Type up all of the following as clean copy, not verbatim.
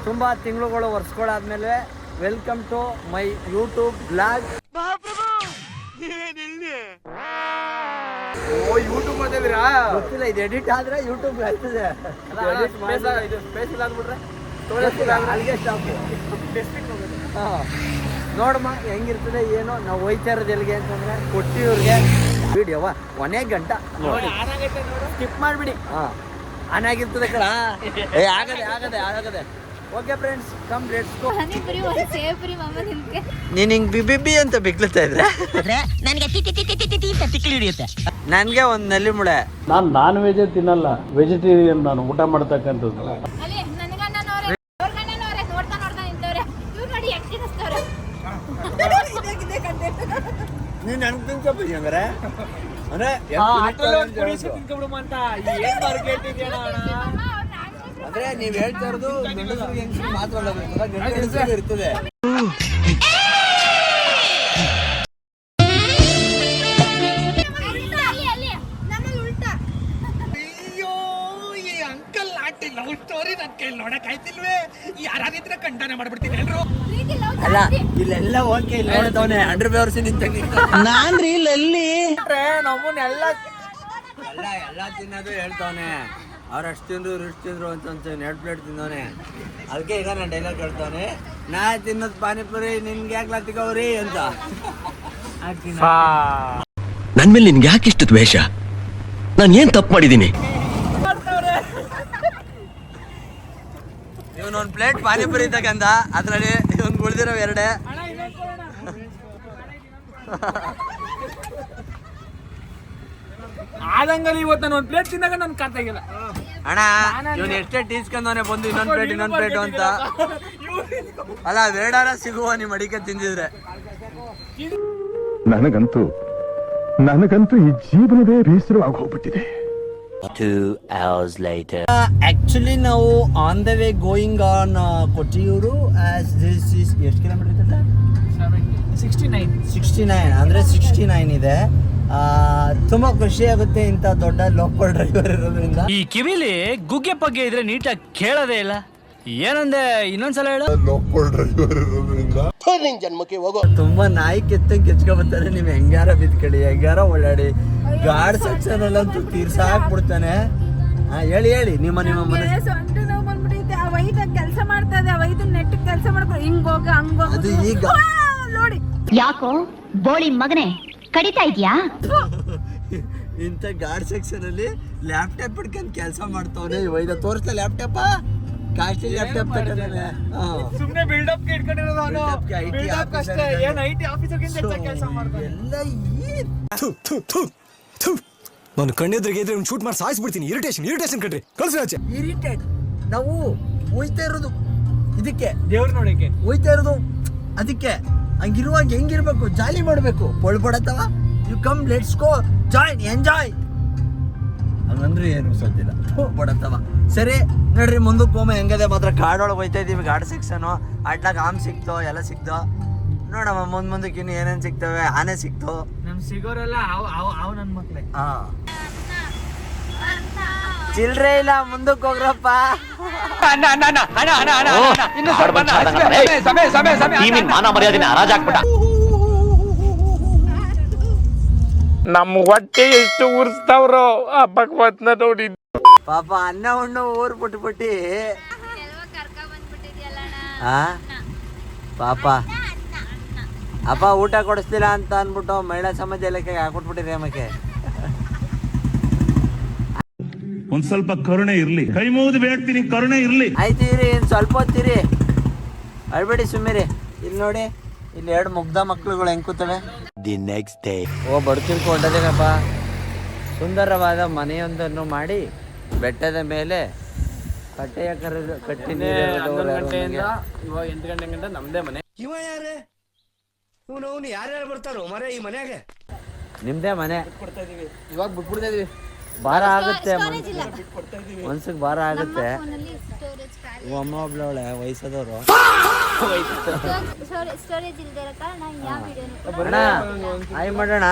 ತುಂಬ ತಿಂಗಳುಗಳು ವರ್ಷಗಳಾದ್ಮೇಲೆ welcome to my YouTube blog. YouTube ಮಾಡ್ತಿದ್ದೀರಾ? ಗೊತ್ತಿಲ್ಲ, ಇದು ಎಡಿಟ್ ಆದ್ರೆ ಯೂಟ್ಯೂಬ್ ಆಗ್ತದೆ. ಅಲ್ಲಿಗೆ ಸ್ಟಾಪ್. ನೋಡಮ್ಮ ಹೆಂಗಿರ್ತದೆ ಏನೋ. ನಾವು ಹೋಯ್ತಾ ಇರೋದು ಎಲ್ಲಿಗೆ ಅಂತಂದ್ರೆ ಕೊಟ್ಟಿವ್ರಿಗೆ ವಿಡಿಯೋವ 1 ಗಂಟೆ ನೋಡಿ ಸ್ಕಿಪ್ ಮಾಡಿಬಿಡಿ. ಆನ್ ಆಗಿರ್ತದೆ ಕಣ. ಆಗದೆ. ಓಕೆ ಫ್ರೆಂಡ್ಸ್, ಕಮ್ ಲೆಟ್ಸ್ ಗೋ. ನೀನು ಹಿಂಗೆ ಬಿಬಿ ಅಂತ ಬಿಗ್ಲುತ್ತಾ ಇದ್ರೆ ನನಗೆ ಒಂದು ನಲ್ಲಿ ಮುಳೆ. ನಾನು ನಾನ್ ವೆಜ್ ತಿನ್ನಲ್ಲ, ವೆಜಿಟೇರಿಯನ್. ನಾನು ಊಟ ಮಾಡ್ತಕ್ಕಂಥದ್ದು. ನೀನು ನನಗೆ ತಿನ್ಕೊಬಿಡಿ ಹಂಗಾರೆ. ಅಂದ್ರೆ ಅಂದ್ರೆ ನೀವ್ ಹೇಳ್ತಾ ಇರೋದು ಗಂಡಸರಿಗೆ ಹೆಂಗಸರಿಗೆ ಮಾತ್ರ ಇರ್ತದೆ. ಅಯ್ಯೋ, ಈ ಅಂಕಲ್ ಆಂಟಿ ಲವ್ ಸ್ಟೋರಿ ನನ್ನ ಕೈಲಿ ನೋಡಕ್ ಆಯ್ತಿಲ್ವೇ? ಯಾರಾಗಿದ್ರೆ ಖಂಡನೆ ಮಾಡ್ಬಿಡ್ತೀನಿ ಎಲ್ರು. ಅಲ್ಲ, ಇಲ್ಲೆಲ್ಲ ಓಕೆ. ಇಲ್ಲ ಹೇಳ್ತವನೆ ಅಂಡರ್ ಬೇವರ್ಸಿ ನಿಂತಂಗೆ. ನಾನ್ರಿ ಇಲ್ಲಿ ನಮ್ಮನ್ನೆಲ್ಲ ಎಲ್ಲ ತಿನ್ನೋದು ಹೇಳ್ತವನೆ. ಅವ್ರು ಅಷ್ಟು ತಿಂದ್ರು ಇವ್ರು ಇಷ್ಟು ತಿಂದ್ರು ಅಂತ 2 ಪ್ಲೇಟ್ ತಿಂದವನೆ. ಅದಕ್ಕೆ ಈಗ ನಾನು ಡೈಲಾಗ್ ಹೇಳ್ತವನೆ, ನಾ ತಿನ್ನೋದು ಪಾನಿಪುರಿ, ನಿನ್ಗೆ ಯಾಕೆ ಲತ್ತಿಗವ್ರಿ ಅಂತ. ನನ್ ಮೇಲೆ ನಿನ್ಗೆ ಯಾಕೆ ಇಷ್ಟು ದ್ವೇಷ? ನಾನು ಏನ್ ತಪ್ಪು ಮಾಡಿದ್ದೀನಿ? ಇವನೊಂದು ಪ್ಲೇಟ್ ಪಾನಿಪುರಿ ತಗಂದ, ಅದ್ರಲ್ಲಿ ಇವನ್ ಉಳಿದಿರೋ 2. ಆದಂಗಲ್ಲಿ ಇವತ್ತು ನಾನು 1 ಪ್ಲೇಟ್ ತಿಂದಾಗ ನನ್ ಕಾತಾಗಿಲ್ಲ ಅಣ್ಣ. ಇವನ್ ಎಷ್ಟೇ ಟೀಸ್ಕೊಂಡವನೆ ಬಂದು ಇನ್ನೊಂದು ಪ್ಲೇಟ್ ಅಂತ. ಅಲ್ಲ, ಬೇಡಾರ ಸಿಗುವ ನಿಮ್ ಅಡಿಕೆ ತಿಂದಿದ್ರೆ. ನನಗಂತೂ ಈ ಜೀವನವೇ ಬೇಸರವಾಗಿ ಹೋಗ್ಬಿಟ್ಟಿದೆ. 2 hours later. ಆಕ್ಚುಲಿ ನಾವು on the way going on Kottiyur. As this is ಎಷ್ಟು ಕಿಲೋಮೀಟರ್ ಇದೆ? 69 ಅಂದರೆ 69 ಇದೆ. ತುಂಬಾ ಖುಷಿ ಆಗುತ್ತೆ ಇಂಥ ದೊಡ್ಡ ಲೋಕಲ್ ಡ್ರೈವರ್ ಇರೋದ್ರಿಂದ. ಈ ಕಿವಿಲಿ ಗುಗ್ಗೆ ಪಗ್ಗೆ ಇದ್ರೆ ನೀಟಾಗಿ ಕೇಳೋದೇ ಇಲ್ಲ. ಏನಂದೆ ಇನ್ನೊಂದ್ಸಲ ಹೇಳು. ಲೋಕಲ್ ಡ್ರೈವರ್ ಇರೋದ್ರಿಂದ ತುಂಬಾ ನಾಯಿ ಕೆಚ್ಕೊಬರ್ತಾನೆ. ನೀವು ಹೆಂಗಾರ ಬಿದ್ಕಡಿ, ಹೆಂಗಾರ ಓಡಾಡಿ. ಗಾಡ್ ಸೆಕ್ಷನ್ ಅಲ್ಲಂತೂ ತೀರ್ಸಾಕ್ಬಿಡ್ತಾನೆ. ಹೇಳಿ ನಿಮ್ಮ ಮನೆ ಕೆಲಸ ಮಾಡ್ತದೆ. ನೆಟ್ ಕೆಲಸ ಮಾಡ್ಕೊಂಡು ಹಿಂಗೋಗ ಹಂಗೋಗ. ಅದು ಈಗ ನೋಡಿ ಯಾಕೋ ಬೋಳಿ ಮಗನೇ ಕಡಿತಾ ಇದ್ಯಾ? ಇಂಥ ಗಾಡ್ ಸೆಕ್ಷನ್ ಅಲ್ಲಿ ಲ್ಯಾಪ್ಟಾಪ್ ಹಿಡ್ಕೊಂಡು ಕೆಲಸ ಮಾಡ್ತಾವನೆ. ವೈದ ತೋರಿಸ್ತಾ ಲ್ಯಾಪ್ಟಾಪ, ಕಾಸ್ಟ್ಲಿ ಲ್ಯಾಪ್ಟಾಪ್ ತಗೊಂಡಾನೆ. ಸುಮ್ಮನೆ ಬಿಲ್ಡಪ್ ಗೆ ಇಟ್ಕೊಂಡಿರೋದು ಅವನು. ಬಿಲ್ಡಪ್ ಅಷ್ಟೇ, ಏನು ಐಟಿ ಆಫೀಸರ್ ಗಿಂತ ಹೆಚ್ಚಾಗಿ ಕೆಲಸ ಮಾಡ್ತಾನೆ. ಎಲ್ಲ ನಾನು ಕಣ್ಣೆದ್ರಿಗೆ ಇದ್ರೆ ಶೂಟ್ ಮಾಡಿ ಸಾಯಿಸ್ಬಿಡ್ತೀನಿ. ಇರಿಟೇಷನ್ ಕಣ್ರಿ, ಕಳ್ಸಿ ಆಚೆ. ಇರಿಟೇಟ್. ನಾವು ಹೋಯ್ತಾ ಇರೋದು ಇದಕ್ಕೆ, ದೇವ್ರ ನೋಡಕ್ಕೆ ಹೋಯ್ತಾ ಇರೋದು ಅದಕ್ಕೆ. ಹಂಗಿರುವಾಗ ಹೆಂಗಿರ್ಬೇಕು? ಜಾಲಿ ಮಾಡ್ಬೇಕು. ಪೊಳ್ಪಡತ್ತವ you come let's go join enjoy ಹಂಗಂದ್ರೆ ಏನು ಸದ್ದಿಲ್ಲ. ಪಡತ್ತವ ಸರಿ ನೋಡ್ರಿ. ಮುಂದಕ್ಕೆ ಹೋಮ ಹೆಂಗದೆ ಮಾತ್ರ. ಕಾಡೊಳಗೆ ಹೋಯ್ತಾ ಇದೀವಿ. ಗಾಡ್ ಸೆಕ್ಷನು ಅಡ್ಲಾಗ ಆಮ್ ಸಿಕ್ತೋ, ಎಲ್ಲ ಸಿಕ್ತೋ. ನೋಡಮ್ಮ ಮುಂದಕ್ಕೆ ಇನ್ನು ಏನೇನು ಸಿಗ್ತವೆ. ಆನೆ ಸಿಕ್ತು. ನಮ್ ಸಿಗೋರೆಲ್ಲ ಅವ್ ನನ್ ಮಕ್ಳೆ. ಚಿಲ್ರೆ ಇಲ್ಲ, ಮುಂದಕ್ಕೆ ಹೋಗ್ರಪ್ಪ. ಮಾನ ಮರ್ಯಾದಿನ ಹರಾಜಾಕ್ಬಿಟ್ಟ. ನಮ್ ಹೊಟ್ಟೆ ಎಷ್ಟು ಉರ್ಸ್ತಾವ್ರೋ ಆ ಭಗವತ್ನ ನೋಡಿ. ಪಾಪ ಅನ್ನ ಉಣ್ಣು ಊರ್ ಬಿಟ್ಬಿಟ್ಟಿ. ಪಾಪ ಅಪ್ಪ ಊಟ ಕೊಡಿಸ್ತಿಲ್ಲ ಅಂತ ಅಂದ್ಬಿಟ್ಟು ಮಹಿಳಾ ಸಮಾಜ ಇಲಾಖೆಗೆ ಹಾಕ್ಬಿಟ್ಬಿಟ್ಟಿರಿ ಅಮ್ಮಕ್ಕೆ. ಒಂದ್ ಸ್ವಲ್ಪ ಕರುಣೆ ಇರ್ಲಿ, ಕೈ ಮುಗಿದು ಬೇಡ್ತೀನಿ, ಕರುಣೆ ಇರ್ಲಿ. ಆಯ್ತು ಇರಿ, ಇನ್ನು ಸ್ವಲ್ಪ ಹೊತ್ತಿರಿ, ಅಳ್ಬೇಡಿ, ಸುಮ್ಮಿರಿ. ಇಲ್ಲಿ ನೋಡಿ, ಇಲ್ಲಿ 2 ಮುಗ್ಧ ಮಕ್ಳುಗಳು ಹೆಂಗ್ ಕೂತವೆ. The next day. ಬಡ್ತಿರ್ಕೊ ಹೊಂಟದೇನಪ್ಪ. ಸುಂದರವಾದ ಮನೆಯೊಂದನ್ನು ಮಾಡಿ ಬೆಟ್ಟದ ಮೇಲೆ ಕಟ್ಟೆಯ ಕಟ್ಟಿ 11 ಗಂಟೆಯಿಂದ ಇವಾಗ 8 ಗಂಟೆ ಗಂಟ ನಮ್ದೇ ಮನೆ. ಇವ ಯಾರೇ? ಇವನು ಯಾರ್ಯಾರು ಬರ್ತಾರೋ ಮರೆ ಈ ಮನೆಯಾಗೆ? ನಿಮ್ದೇ ಮನೆ. ಇವಾಗ ಬಿಟ್ಬಿಡ್ತಾ ಇದೀವಿ. ಭಾರ ಆಗುತ್ತೆ, ಮನ್ಸಿಗೆ ಭಾರ ಆಗುತ್ತೆ. ಅಮ್ಮ ಒಬ್ಳವಳೆ ವಯಸ್ಸಾದವರು. ಅಣ್ಣ ಹಾಯ್ ಮಾಡೋಣ.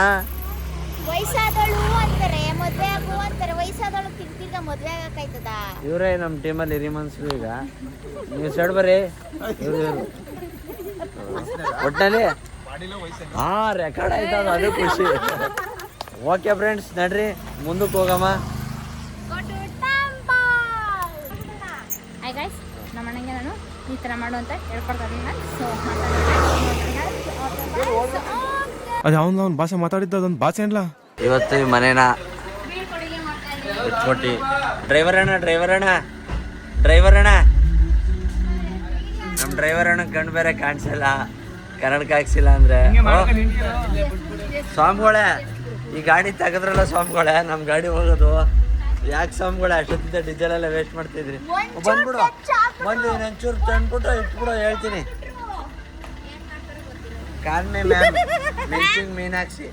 ವಯಸ್ಸಾದಳು ಅಂತಾರೆ, ಮದ್ವೆ ಆಗು ಅಂತಾರೆ. ವಯಸ್ಸಾದಳು ತಿರ್ಗ ಮದ್ವೆ ಆಗಕ್ಕಾಯ್ತದ? ಇವರೇ ನಮ್ಮ ಟೀಮಲ್ಲಿ ಹಿರಿ ಮನ್ಸರು. ಈಗ ನೀವು ಸೈಡ್ ಬರ್ರಿ. ಒಟ್ಟಲ್ಲಿ ಹಾ ರೆಕಾರ್ಡ್ ಆಯ್ತದ, ಅದು ಖುಷಿ. ಓಕೆ ಫ್ರೆಂಡ್ಸ್, ನಡ್ರಿ ಮುಂದಕ್ಕೆ ಹೋಗಮ್ಮ. ಹಾಯ್ ಗೈಸ್, ನಮ್ಮ ಅಣ್ಣಂಗೆ ನಾನು ಈ ಥರ ಮಾಡು ಅಂತ ಹೇಳ್ಕೊಡ್ತಾ ಇದ್ದೀನಿ. ಸೊ ಅದು ಅವ್ನು ಭಾಷೆ ಮಾತಾಡಿದ್ದ ಅದೊಂದು ಭಾಷೆ ಅಲ್ಲ. ಇವತ್ತು ಈ ಮನೇನ ಕೊಟ್ಟಿ ಡ್ರೈವರ್ ಅಣ್ಣ ನಮ್ಮ ಡ್ರೈವರ್ ಅಣ್ಣ ಕಣ್ಣು ಬೇರೆ ಕಾಣಿಸಲ್ಲ, ಕನ್ನಡಕ್ಕೆ ಹಾಕ್ಸಿಲ್ಲ ಅಂದ್ರೆ. ಸ್ವಾಮಿಗಳೇ, ಈ ಗಾಡಿ ತೆಗೆದ್ರಲ್ಲ ಸ್ವಾಮಿಗಳೇ, ನಮ್ಮ ಗಾಡಿ ಹೋಗೋದು ಯಾಕೆ ಸ್ವಾಮಿಗಳೇ? ಅಷ್ಟೊತ್ತಿದ್ದ ಡೀಸೆಲ್ ಎಲ್ಲ ವೇಸ್ಟ್ ಮಾಡ್ತಿದ್ರಿ. ಬಂದ್ಬಿಡು, ಬಂದು ಒಂಚೂರು ತಂದ್ಬಿಟ್ಟು ಇಟ್ಬಿಡು, ಹೇಳ್ತೀನಿ. ಕಾನ್ಮೆ ಮ್ಯಾಮ್, ಮಿಲ್ಕಿಂಗ್ ಮೀನಾಕ್ಷಿ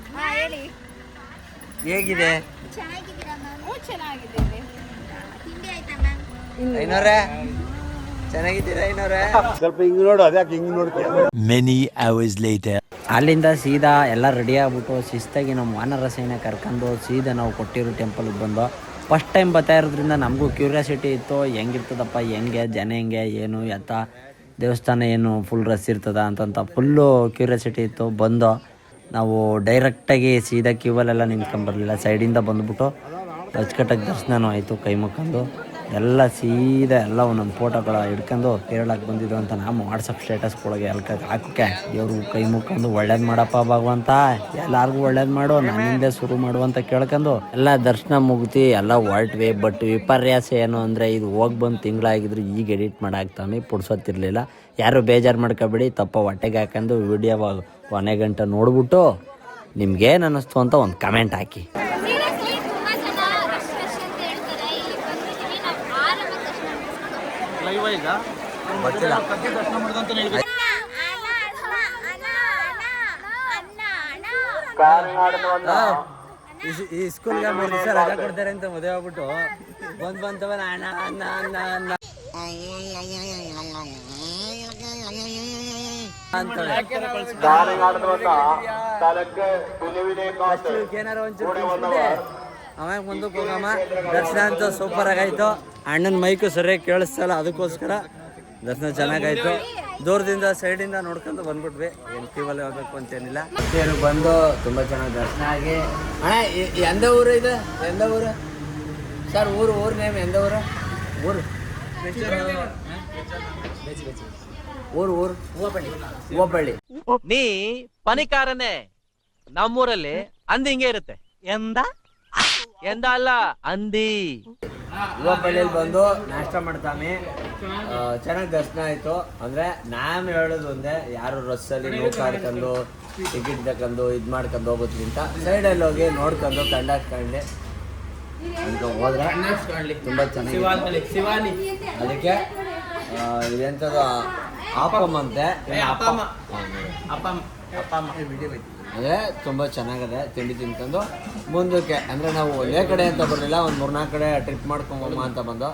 ಹೇಗಿದೆ? ಐನೋರೇ ಚೆನ್ನಾಗಿದ್ದೀರಾ? ಐನೋರೇ ಸ್ವಲ್ಪ ಹಿಂಗ್ ನೋಡು, ಅದ್ಯಾಕೆ ಹಿಂಗ್ ನೋಡ್ತೀಯ? Many hours later. ಅಲ್ಲಿಂದ ಸೀದಾ ಎಲ್ಲ ರೆಡಿ ಆಗ್ಬಿಟ್ಟು ಶಿಸ್ತಾಗಿ ನಮ್ಮ ವಾನರ ಸೇನೆ ಕರ್ಕೊಂಡು ಸೀದಾ ನಾವು ಕೊಟ್ಟಿರೋ ಟೆಂಪಲ್ಗೆ ಬಂದು. ಫಸ್ಟ್ ಟೈಮ್ ಬರ್ತಾ ಇರೋದ್ರಿಂದ ನಮಗೂ ಕ್ಯೂರಿಯಾಸಿಟಿ ಇತ್ತು, ಹೆಂಗಿರ್ತದಪ್ಪ, ಹೆಂಗೆ ಜನ, ಹೆಂಗೆ ಏನು ಎತ್ತ, ದೇವಸ್ಥಾನ ಏನು ಫುಲ್ ರಶ್ ಇರ್ತದ ಅಂತಂತ ಫುಲ್ಲು ಕ್ಯೂರಿಯಾಸಿಟಿ ಇತ್ತು. ಬಂದು ನಾವು ಡೈರೆಕ್ಟಾಗಿ ಸೀದಾ ಕ್ಯೂವಲ್ಲೆಲ್ಲ ನಿಂತ್ಕೊಂಬರಲಿಲ್ಲ, ಸೈಡಿಂದ ಬಂದುಬಿಟ್ಟು ಅಚ್ಚುಕಟ್ಟಾಗಿ ದರ್ಶನವೂ ಆಯಿತು. ಕೈ ಮುಕ್ಕೊಂಡು ಎಲ್ಲ ಸೀದಾ ಎಲ್ಲ ಒಂದೊಂದು ಫೋಟೋಗಳ ಹಿಡ್ಕೊಂಡು ಕೇರಳಕ್ಕೆ ಬಂದಿದ್ದು ಅಂತ ನಾವು ವಾಟ್ಸಪ್ ಸ್ಟೇಟಸ್ಗಳಿಗೆ ಎಲ್ಲ ಹಾಕೋಕ್ಕೆ ದೇವ್ರು ಕೈ ಮುಕ್ಕೊಂಡು ಒಳ್ಳೇದು ಮಾಡಪ್ಪ ಭಗವಂತ, ಎಲ್ಲರಿಗೂ ಒಳ್ಳೇದು ಮಾಡು, ನನ್ನಿಂದ ಶುರು ಮಾಡು ಅಂತ ಕೇಳ್ಕೊಂಡು ಎಲ್ಲ ದರ್ಶನ ಮುಗ್ತಿ ಎಲ್ಲ ಹೊರಟ್ವಿ. ಬಟ್ ವಿಪರ್ಯಾಸ ಏನು ಅಂದರೆ ಇದು ಹೋಗಿ ಬಂದು ತಿಂಗಳಾಗಿದ್ರು ಈಗ ಎಡಿಟ್ ಮಾಡಾಕ್ತಾವೆ, ಪುಡ್ಸೋತಿರ್ಲಿಲ್ಲ. ಯಾರು ಬೇಜಾರು ಮಾಡ್ಕೊಬೇಡಿ, ತಪ್ಪ ಹೊಟ್ಟೆಗೆ ಹಾಕೊಂಡು ವಿಡಿಯೋ ಕೊನೆ ಗಂಟೆ ನೋಡ್ಬಿಟ್ಟು ನಿಮ್ಗೇನು ಅನ್ನಿಸ್ತು ಅಂತ ಒಂದು ಕಮೆಂಟ್ ಹಾಕಿ. ಈ ಸ್ಕೂಲ್ಗೆ 3 ದಿವಸ ರಜಾ ಕೊಡ್ತಾರೆ ಅಂತ ಮದುವೆ ಆಗ್ಬಿಟ್ಟು ಬಂತವ ಅಣ್ಣ ಅಣ್ಣ ಅಣ್ಣ ಅಣ್ಣ ಏನಾರ ಒಂಚೂರು ಆಮ್ಯಾಗ ಮುಂದಕ್ಕೆ ಹೋಗಮ್ಮ. ದರ್ಶನ ಅಂತೂ ಸೂಪರ್ ಆಗಾಯ್ತು. ಅಣ್ಣನ ಮೈಕು ಸರಿಯಾಗಿ ಕೇಳಿಸ್ತಲ್ಲ, ಅದಕ್ಕೋಸ್ಕರ ದರ್ಶನ ಚೆನ್ನಾಗಾಯ್ತು. ದೂರದಿಂದ ಸೈಡಿಂದ ನೋಡ್ಕೊಂಡು ಬಂದ್ಬಿಟ್ವಿ. ಏನು ಕ್ಯೂವಲ್ಲಿ ಹೋಗ್ಬೇಕು ಅಂತೇನಿಲ್ಲ. ಬಂದು ತುಂಬ ಚೆನ್ನಾಗಿ ದರ್ಶನ ಆಗಿ. ಅಣ್ಣ ಎಂದ ಊರು ಇದೆ? ಎಂದ ಊರು ಸರ್? ಊರು ನೇಮ್ ಎಂದ ಊರು? ಊರು ಹೂವಪಳ್ಳಿ. ನೀ ಪನಿಕಾರನೇ. ನಮ್ಮೂರಲ್ಲಿ ಅಂದಿ ಹಿಂಗೆ ಇರುತ್ತೆ. ಎಂದ ಅಲ್ಲ, ಅಂದಿ. ಹೂವಪಳ್ಳಿಯಲ್ಲಿ ಬಂದು ನಾಷ್ಟ ಮಾಡ್ತಾನೆ. ಚೆನ್ನಾಗಿ ದರ್ಶನ ಆಯಿತು. ಅಂದರೆ ನಾನು ಹೇಳೋದು ಒಂದೇ, ಯಾರು ರಸ್ಸಲ್ಲಿ ನೂಕಾಡ್ಕೊಂಡು ಟಿಕೆಟ್ ತಗೊಂಡು ಇದು ಮಾಡ್ಕೊಂಡು ಹೋಗೋದ್ಕಿಂತ ಸೈಡಲ್ಲಿ ಹೋಗಿ ನೋಡ್ಕೊಂಡು ಕಂಡಾಕ್ಕೊಂಡು ಅಂತ ಹೋದ್ರೆ ತುಂಬ ಚೆನ್ನಾಗಿ. ಅದಕ್ಕೆ ಇದೆಂಥದ್ದು ಆಪಮ್ ಅಂತೆ, ಅದೇ ತುಂಬ ಚೆನ್ನಾಗಿದೆ. ತಿಂಡಿ ತಿನ್ಕೊಂಡು ಮುಂದಕ್ಕೆ ಅಂದರೆ ನಾವು ಒಂದೇ ಕಡೆ ಅಂತ ಬರಲಿಲ್ಲ, ಒಂದು 3-4 ಕಡೆ ಟ್ರಿಪ್ ಮಾಡ್ಕೊಂಬಮ್ಮ ಅಂತ ಬಂದು.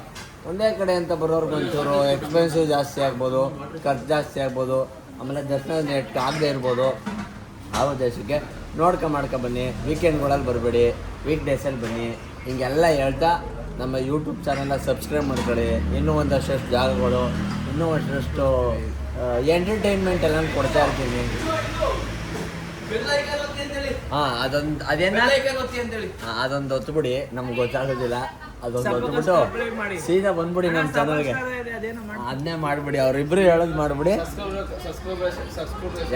ಒಂದೇ ಕಡೆ ಅಂತ ಬರೋರ್ಗೆ ಒಂಚೂರು ಎಕ್ಸ್ಪೆನ್ಸಿವ್ ಜಾಸ್ತಿ ಆಗ್ಬೋದು, ಖರ್ಚು ಜಾಸ್ತಿ ಆಗ್ಬೋದು, ಆಮೇಲೆ ದರ್ಶನ ನೆಟ್ ಆಗದೆ ಇರ್ಬೋದು. ಆ ಉದ್ದೇಶಕ್ಕೆ ಮಾಡ್ಕೊ ಬನ್ನಿ. ವೀಕೆಂಡ್ಗಳಲ್ಲಿ ಬರಬೇಡಿ, ವೀಕ್ ಡೇಸಲ್ಲಿ ಬನ್ನಿ. ಹಿಂಗೆಲ್ಲ ಹೇಳ್ತಾ ನಮ್ಮ ಯೂಟ್ಯೂಬ್ ಚಾನಲ್ನ ಸಬ್ಸ್ಕ್ರೈಬ್ ಮಾಡ್ಕೊಳ್ಳಿ. ಇನ್ನೂ ಒಂದಷ್ಟು ಜಾಗಗಳು, ಇನ್ನೂ ಒಂದಷ್ಟು ಎಂಟರ್ಟೈನ್ಮೆಂಟ್ ಎಲ್ಲ ಕೊಡ್ತಾ ಇರ್ತೀನಿ. ಹಾಂ, ಅದೊಂದು ಹೊತ್ಬಿಡಿ, ನಮ್ಗೆ ಗೊತ್ತಾಗೋದಿಲ್ಲ. ಅದೊಂದು ಹೊತ್ಬಿಟ್ಟು ಸೀದಾ ಬಂದ್ಬಿಡಿ ನಮ್ಮ ಚಾನಲ್ಗೆ. ಅದನ್ನೇ ಮಾಡಿಬಿಡಿ, ಅವರಿಬ್ಬರು ಹೇಳೋದು ಮಾಡಿಬಿಡಿ,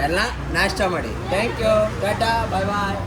ಎಲ್ಲ ನಾಷ್ಟ ಮಾಡಿ. Thank you, tata, bye bye.